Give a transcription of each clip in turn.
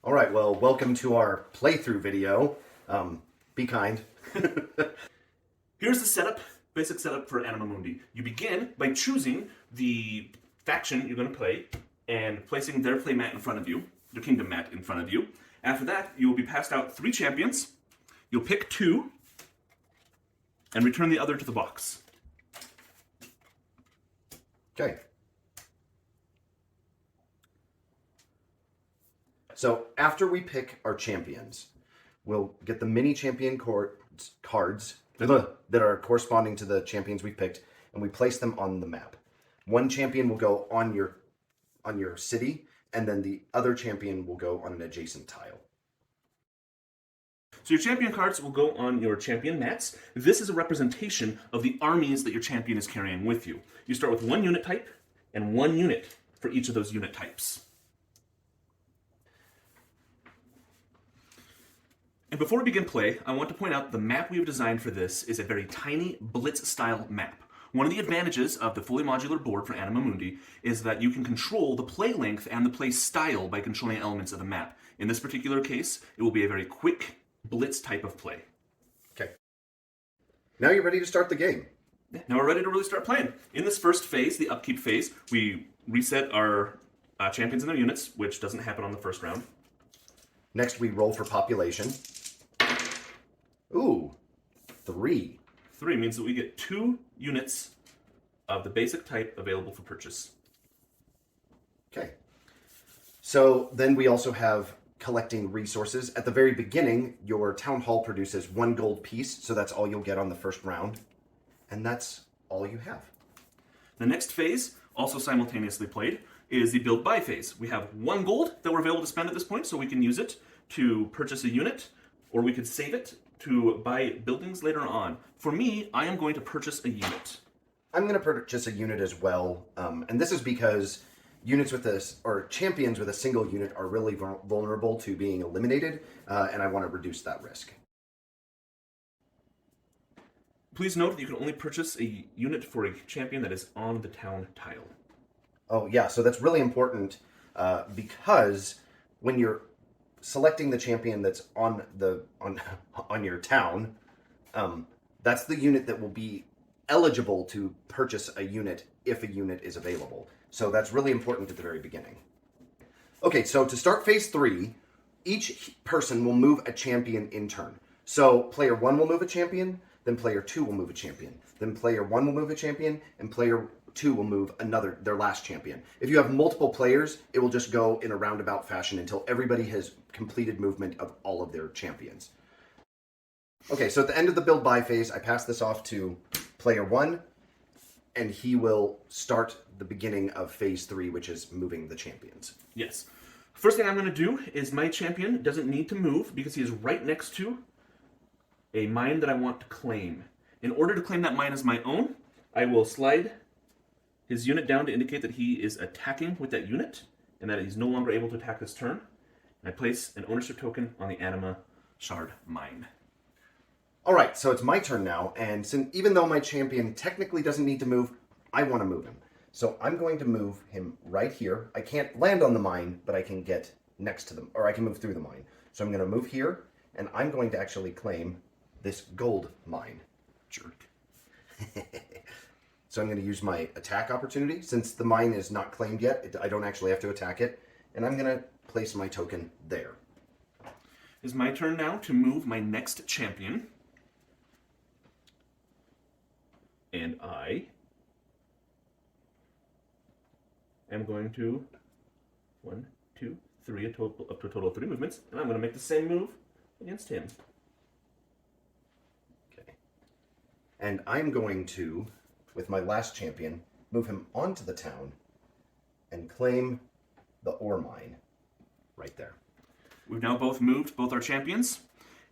All right, well, welcome to our playthrough video. Be kind. Here's the setup, basic setup for Anima Mundi. You begin by choosing the faction you're going to play and placing their play mat in front of you, their kingdom mat in front of you. After that, you will be passed out 3 champions. You'll pick 2 and return the other to the box. Okay. So after we pick our champions, we'll get the mini champion cards that are corresponding to the champions we picked, and we place them on the map. One champion will go on your city, and then the other champion will go on an adjacent tile. So your champion cards will go on your champion mats. This is a representation of the armies that your champion is carrying with you. You start with 1 unit type and 1 unit for each of those unit types. And before we begin play, I want to point out the map we have designed for this is a very tiny Blitz-style map. One of the advantages of the fully modular board for Anima Mundi is that you can control the play length and the play style by controlling elements of the map. In this particular case, it will be a very quick Blitz type of play. Okay. Now you're ready to start the game. Now we're ready to really start playing. In this first phase, the upkeep phase, we reset our champions and their units, which doesn't happen on the first round. Next, we roll for population. Ooh, 3. 3 means that we get 2 units of the basic type available for purchase. Okay. So then we also have collecting resources. At the very beginning, your town hall produces 1 gold piece, so that's all you'll get on the first round. And that's all you have. The next phase, also simultaneously played, is the build buy phase. We have 1 gold that we're available to spend at this point, so we can use it to purchase a unit, or we could save it to buy buildings later on. For me, I am going to purchase a unit. I'm going to purchase a unit as well, and this is because units with this, or champions with a single unit, are really vulnerable to being eliminated, and I want to reduce that risk. Please note that you can only purchase a unit for a champion that is on the town tile. Oh yeah, so that's really important because when you're selecting the champion that's on your town, that's the unit that will be eligible to purchase a unit if a unit is available. So that's really important at the very beginning. Okay, so to start phase 3, each person will move a champion in turn. So player 1 will move a champion, then player 2 will move a champion, then player 1 will move a champion, and player 2 will move their last champion. If you have multiple players, it will just go in a roundabout fashion until everybody has completed movement of all of their champions. Okay, so at the end of the build buy phase, I pass this off to player 1, and he will start the beginning of phase 3, which is moving the champions. Yes. First thing I'm going to do is my champion doesn't need to move because he is right next to a mine that I want to claim. In order to claim that mine as my own, I will slide his unit down to indicate that he is attacking with that unit and that he's no longer able to attack this turn. And I place an ownership token on the Anima Shard mine. All right, so it's my turn now, and even though my champion technically doesn't need to move, I want to move him. So I'm going to move him right here. I can't land on the mine, but I can get next to them, or I can move through the mine. So I'm going to move here, and I'm going to actually claim this gold mine. Jerk. So I'm going to use my attack opportunity. Since the mine is not claimed yet, I don't actually have to attack it. And I'm going to place my token there. It's my turn now to move my next champion. And I am going to 1, 2, 3, up to a total of 3 movements. And I'm going to make the same move against him. Okay. And I'm going to, with my last champion, move him onto the town and claim the ore mine right there. We've now both moved both our champions,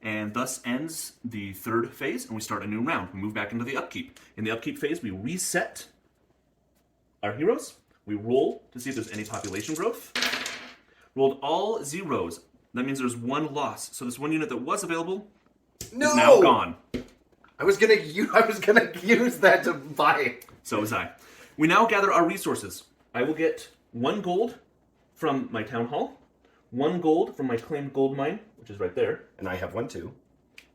and thus ends the 3rd phase, and we start a new round. We move back into the upkeep. In the upkeep phase, we reset our heroes. We roll to see if there's any population growth. Rolled all 0s. That means there's 1 loss. So this 1 unit that was available is now gone. I was gonna use that to buy it. So was I. We now gather our resources. I will get 1 gold from my town hall, 1 gold from my claimed gold mine, which is right there, And I have one too.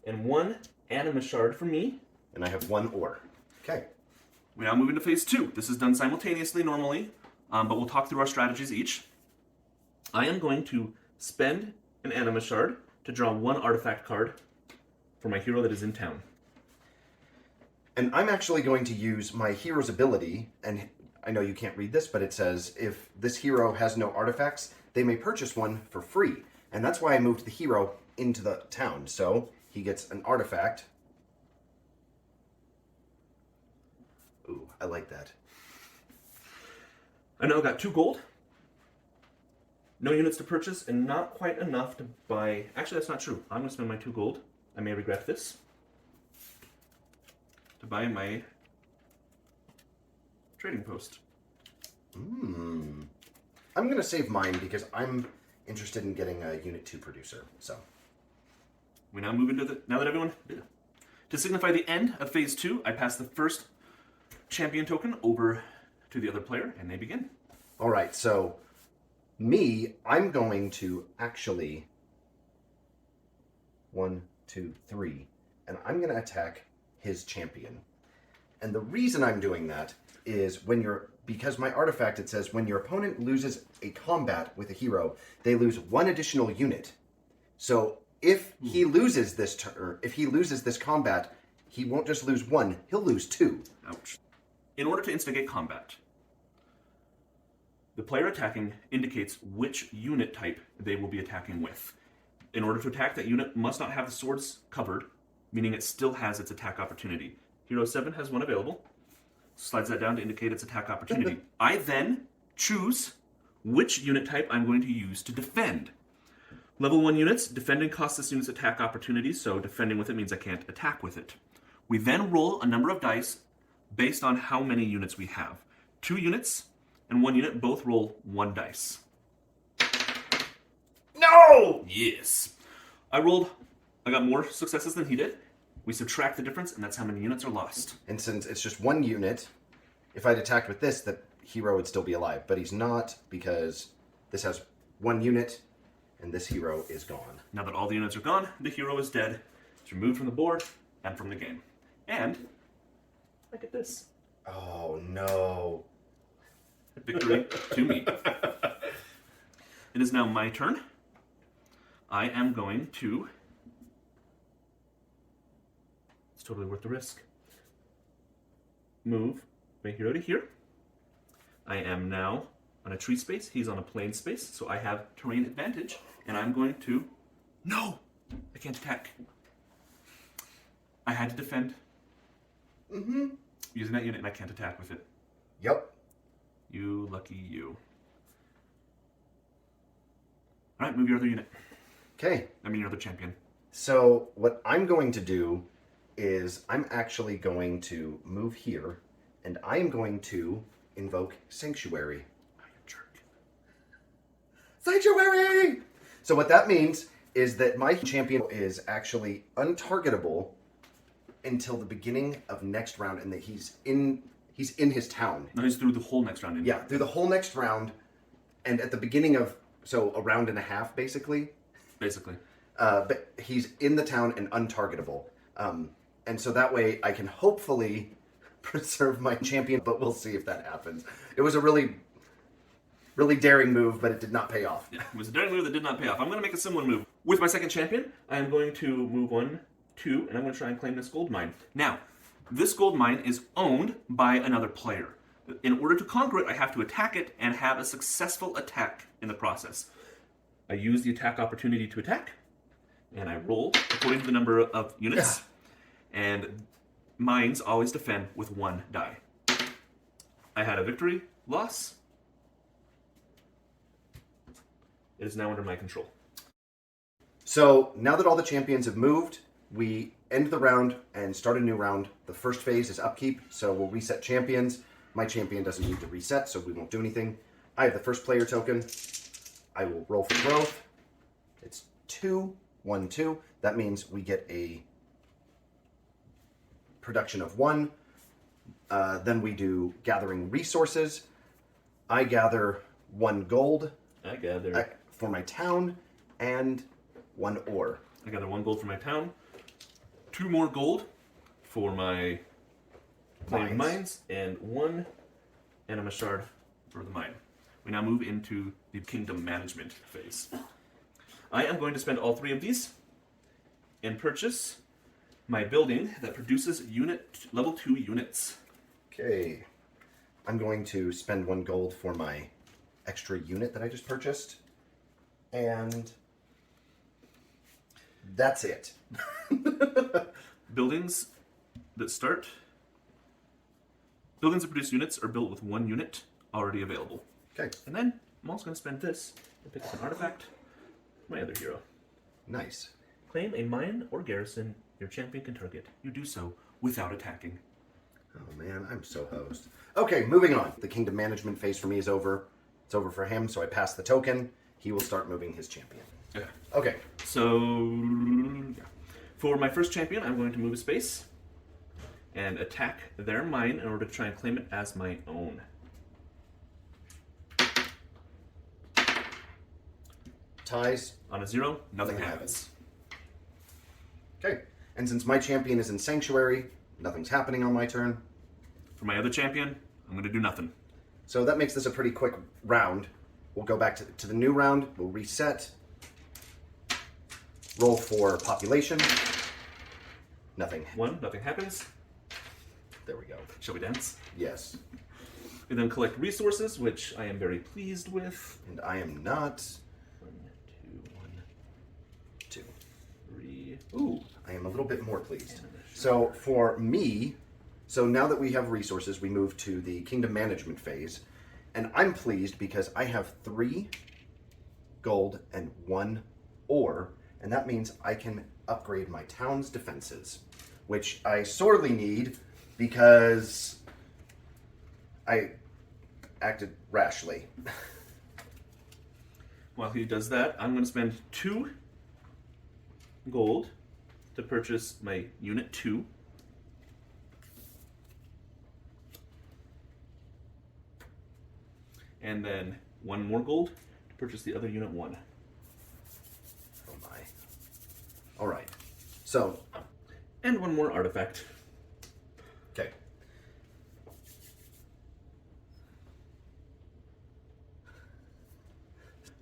and 1 Anima shard for me. And I have 1 ore. Okay. We now move into phase 2. This is done simultaneously normally, but we'll talk through our strategies each. I am going to spend an Anima shard to draw 1 artifact card for my hero that is in town. And I'm actually going to use my hero's ability, and I know you can't read this, but it says if this hero has no artifacts, they may purchase one for free. And that's why I moved the hero into the town. So he gets an artifact. Ooh, I like that. I now got 2 gold, no units to purchase, and not quite enough to buy... Actually, that's not true. I'm going to spend my 2 gold. I may regret this. To buy my trading post. I'm going to save mine because I'm interested in getting a Unit 2 producer. So We now move into the... Now that everyone... To signify the end of phase 2, I pass the first champion token over to the other player, and they begin. all right, so I'm going to actually 1, 2, 3, and I'm going to attack his champion. And the reason I'm doing that is because my artifact, it says when your opponent loses a combat with a hero, they lose 1 additional unit. So if he loses this turn, if he loses this combat, he won't just lose 1, he'll lose 2. Ouch. In order to instigate combat, the player attacking indicates which unit type they will be attacking with. In order to attack, that unit must not have the swords covered, meaning it still has its attack opportunity. Hero 7 has 1 available. Slides that down to indicate its attack opportunity. I then choose which unit type I'm going to use to defend. Level 1 units, defending costs this unit's attack opportunity, so defending with it means I can't attack with it. We then roll a number of dice based on how many units we have. 2 units and 1 unit both roll 1 dice. No! Yes. I got more successes than he did. We subtract the difference, and that's how many units are lost. And since it's just 1 unit, if I'd attacked with this, the hero would still be alive. But he's not, because this has 1 unit, and this hero is gone. Now that all the units are gone, the hero is dead. It's removed from the board and from the game. And look at this. Oh, no. Victory to me. It is now my turn. I am going to... It's totally worth the risk. Move my hero to here. I am now on a tree space. He's on a plain space, so I have terrain advantage, and I'm going to... No! I can't attack. I had to defend. Using that unit, and I can't attack with it. Yep. You lucky you. Alright, move your other unit. Okay. I mean your other champion. So what I'm going to do is I'm actually going to move here, and I am going to invoke Sanctuary. Oh, you jerk. Sanctuary! So what that means is that my champion is actually untargetable until the beginning of next round, and that he's in his town. No, he's through the whole next round. Yeah, through the whole next round, and at the beginning of, so a round and a half, basically. Basically. But he's in the town and untargetable. And so that way I can hopefully preserve my champion, but we'll see if that happens. It was a really, really daring move, but it did not pay off. Yeah, it was a daring move that did not pay off. I'm going to make a similar move. With my second champion, I am going to move 1, 2, and I'm going to try and claim this gold mine. Now, this gold mine is owned by another player. In order to conquer it, I have to attack it and have a successful attack in the process. I use the attack opportunity to attack, and I roll according to the number of units. And mines always defend with 1 die. I had a victory, loss. It is now under my control. So now that all the champions have moved, we end the round and start a new round. The first phase is upkeep, so we'll reset champions. My champion doesn't need to reset, so we won't do anything. I have the first player token. I will roll for growth. It's 2, 1, 2. That means we get a production of 1. Then we do gathering resources. I gather 1 gold. I gather for my town and 1 ore. I gather 1 gold for my town, 2 more gold for my mines, and 1 anima shard for the mine. We now move into the kingdom management phase. I am going to spend all 3 of these and purchase my building that produces level 2 units. Okay. I'm going to spend 1 gold for my extra unit that I just purchased. And that's it. Buildings that produce units are built with 1 unit already available. Okay. And then I'm also going to spend this and pick up an artifact, my other hero. Nice. Claim a mine or garrison your champion can target. You do so without attacking. Oh man, I'm so hosed. Okay, moving on. The kingdom management phase for me is over. It's over for him, so I pass the token. He will start moving his champion. Okay. Okay. So, yeah. For my first champion, I'm going to move a space and attack their mine in order to try and claim it as my own. Ties. On a 0, nothing happens. Okay. And since my champion is in Sanctuary, nothing's happening on my turn. For my other champion, I'm going to do nothing. So that makes this a pretty quick round. We'll go back to the new round. We'll reset. Roll for population. Nothing. 1, nothing happens. There we go. Shall we dance? Yes. We then collect resources, which I am very pleased with. And I am not. 1, 2, 2. 3. Ooh. I am a little bit more pleased. So for me, so now that we have resources, we move to the kingdom management phase. And I'm pleased because I have 3 gold and 1 ore. And that means I can upgrade my town's defenses, which I sorely need because I acted rashly. While he does that, I'm going to spend 2 gold to purchase my unit 2. And then 1 more gold to purchase the other unit 1. Oh my. All right. So, And 1 more artifact. okay.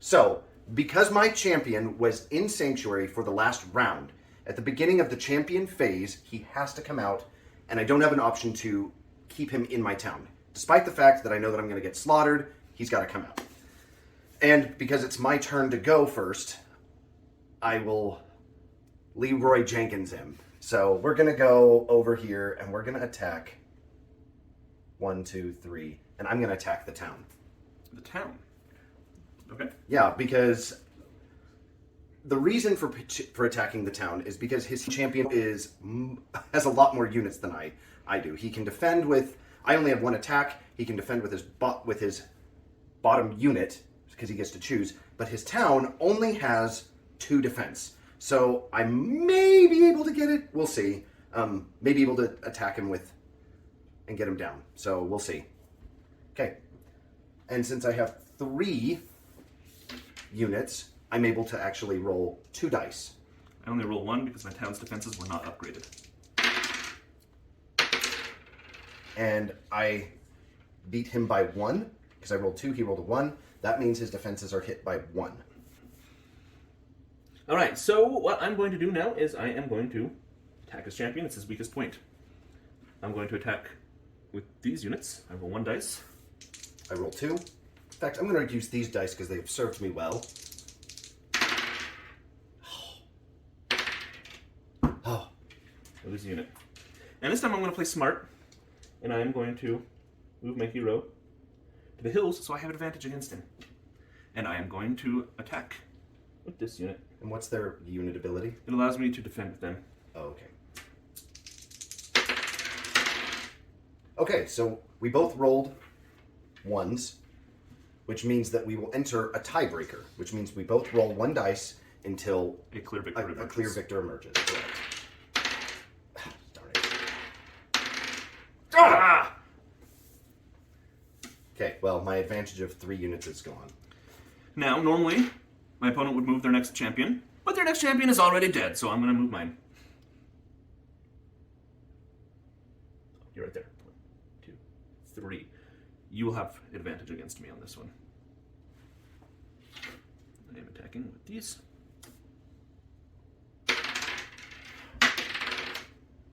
So, because my champion was in Sanctuary for the last round, at the beginning of the champion phase, he has to come out, and I don't have an option to keep him in my town. Despite the fact that I know that I'm going to get slaughtered, he's got to come out. And because it's my turn to go first, I will Leroy Jenkins him. So we're going to go over here, and we're going to attack 1, 2, 3, and I'm going to attack the town. The town. Okay. Yeah, because the reason for attacking the town is because his champion has a lot more units than I do. He can defend with. I only have 1 attack. He can defend with his bottom unit because he gets to choose. But his town only has 2 defense. So I may be able to get it. We'll see. May be able to attack him with and get him down. So we'll see. Okay. And since I have 3 units, I'm able to actually roll 2 dice. I only roll 1 because my town's defenses were not upgraded. And I beat him by 1 because I rolled 2, he rolled a 1. That means his defenses are hit by 1. All right, so what I'm going to do now is I am going to attack his champion. It's his weakest point. I'm going to attack with these units. I roll 1 dice. I roll 2. In fact, I'm going to use these dice because they've served me well. Oh. I lose a unit. And this time I'm going to play smart, and I am going to move my hero to the hills so I have advantage against him. And I am going to attack with this unit. And what's their unit ability? It allows me to defend with them. Oh, okay. Okay, so we both rolled 1s, which means that we will enter a tiebreaker, which means we both roll 1 dice until A clear victor emerges. a clear victor emerges. Correct. Darn it. Ah! Okay, well, my advantage of 3 units is gone. Now, normally, my opponent would move their next champion, but their next champion is already dead, so I'm going to move mine. You're right there. 1, 2, 3. You will have advantage against me on this one. I am attacking with these.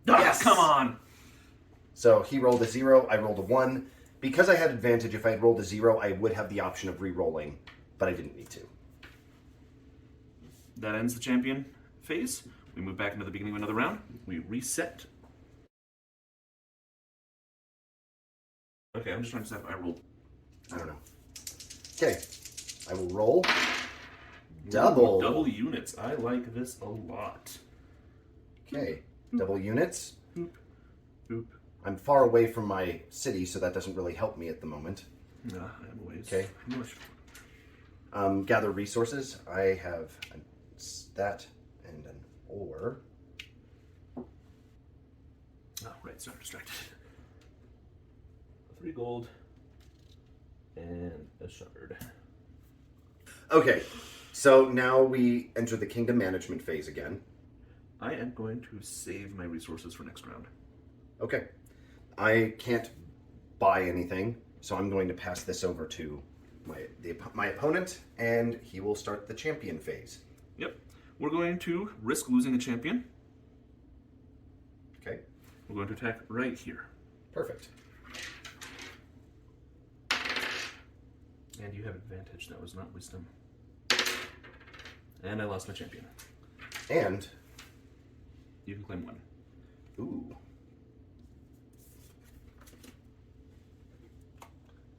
Yes! Come on! So he rolled a 0, I rolled a 1. Because I had advantage, if I had rolled a 0, I would have the option of re-rolling, but I didn't need to. That ends the champion phase. We move back into the beginning of another round. We reset. Okay, I'm just trying to decide if I rolled. I don't know. Okay, I will roll. Double. Ooh, double units. I like this a lot. Okay, double units. Boop, boop. I'm far away from my city, so that doesn't really help me at the moment. Nah, I'm a ways. Okay. Gather resources. I have that and an ore. Oh, right, sorry, I'm distracted. 3 gold and a shard. Okay, so now we enter the kingdom management phase again. I am going to save my resources for next round. Okay. I can't buy anything, so I'm going to pass this over to my opponent, and he will start the champion phase. Yep. We're going to risk losing a champion. Okay. We're going to attack right here. Perfect. And you have advantage. That was not wisdom. And I lost my champion. And You can claim 1. ooh.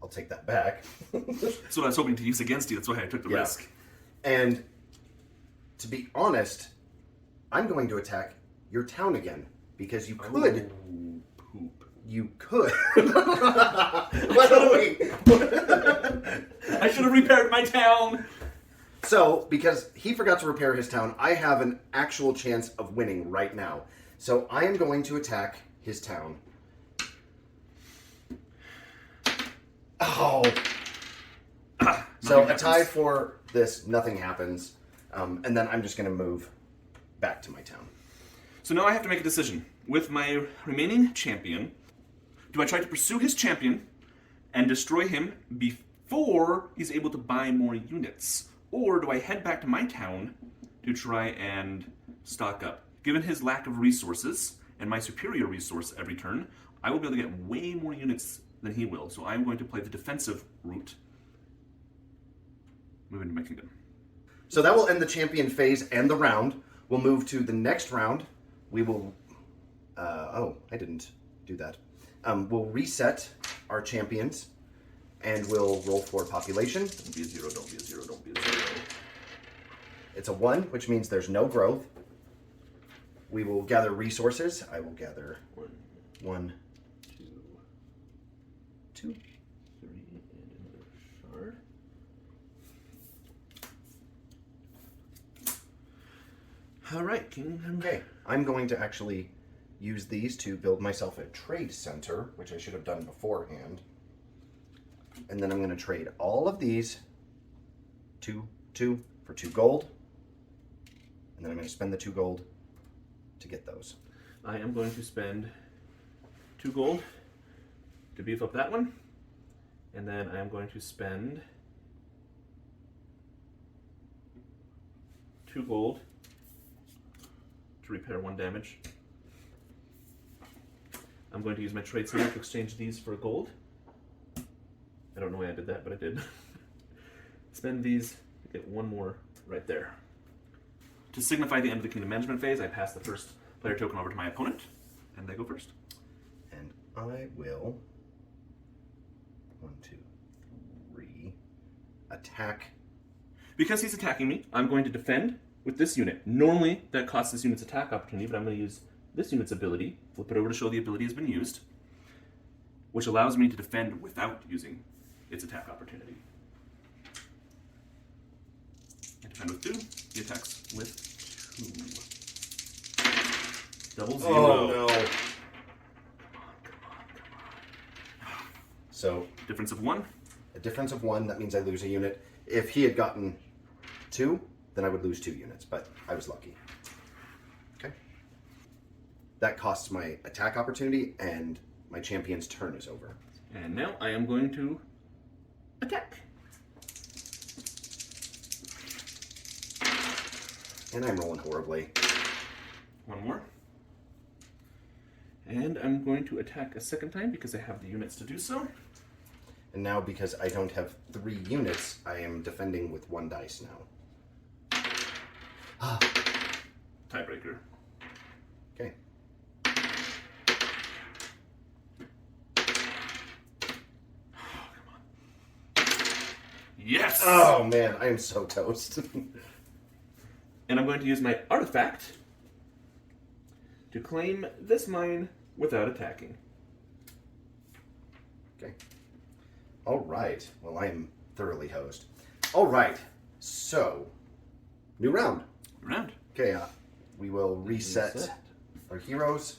I'll take that back. That's what I was hoping to use against you. That's why I took the Yeah. risk. And to be honest, I'm going to attack your town again because you could. Oh, poop. You could. Why don't we? I should have repaired my town. So, because he forgot to repair his town, I have an actual chance of winning right now. So I am going to attack his town. Oh. So a tie for this, nothing happens. And then I'm just going to move back to my town. So now I have to make a decision. With my remaining champion, do I try to pursue his champion and destroy him before he's able to buy more units? Or do I head back to my town to try and stock up? Given his lack of resources and my superior resource every turn, I will be able to get way more units than he will. So I'm going to play the defensive route. Move into my kingdom. So that will end the champion phase and the round. We'll move to the next round. We will... oh, I didn't do that. We'll reset our champions, and we'll roll for population. Don't be a 0, don't be a 0, don't be a 0. It's a 1, which means there's no growth. We will gather resources. I will gather 1, 2, 2. 3, and another shard. All right, Kingdom. Okay, I'm going to actually use these to build myself a trade center, which I should have done beforehand. And then I'm going to trade all of these 2 for 2 gold. And then I'm going to spend the 2 gold to get those. I am going to spend 2 gold to beef up that one. And then I am going to spend 2 gold to repair 1 damage. I'm going to use my trade center to exchange these for gold. I don't know why I did that, but I did. Spend these, get 1 more right there. To signify the end of the kingdom management phase, I pass the first player token over to my opponent, and they go first. And I will 1, 2, 3 attack. Because he's attacking me, I'm going to defend with this unit. Normally, that costs this unit's attack opportunity, but I'm going to use this unit's ability, flip it over to show the ability has been used, which allows me to defend without using its attack opportunity. I defend with 2, he attacks with 2. Double 0. Oh no. Come on. So Difference of 1. a difference of 1, that means I lose a unit. If he had gotten 2, then I would lose 2 units, but I was lucky. Okay. That costs my attack opportunity, and my champion's turn is over. And now I am going to attack. And I'm rolling horribly. One more. And I'm going to attack a second time because I have the units to do so. And now, because I don't have 3 units, I am defending with 1 dice now. Tiebreaker. Okay. Yes! Oh man, I am so toast. And I'm going to use my artifact to claim this mine without attacking. Okay. All right. Well, I am thoroughly hosed. All right. So, new round. Round. Okay. We will reset our heroes.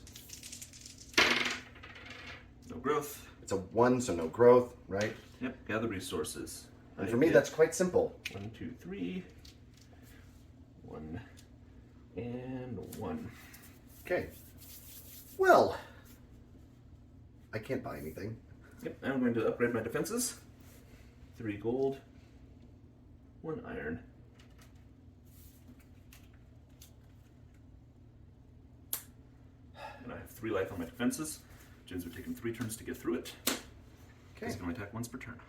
No growth. It's a 1, so no growth, right? Yep. Gather resources. And for me, that's quite simple. 1, 2, 3. 1 and 1. Okay. Well, I can't buy anything. Yep. I'm going to upgrade my defenses. 3 gold. 1 iron. And I have 3 life on my defenses, which means we've taken 3 turns to get through it. Okay. I can only attack once per turn.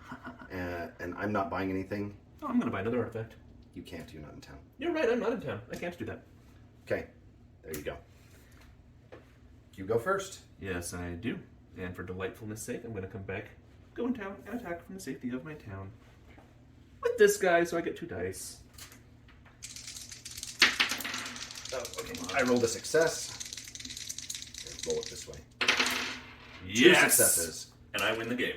And I'm not buying anything. Oh, I'm going to buy another artifact. You can't. You're not in town. You're right, I'm not in town. I can't do that. Okay. There you go. You go first. Yes, I do. And for delightfulness sake, I'm going to come back, go in town, and attack from the safety of my town. With this guy, so I get 2 dice. Oh, okay. I rolled a success. Okay, roll it this way. Yes! 2 successes. And I win the game.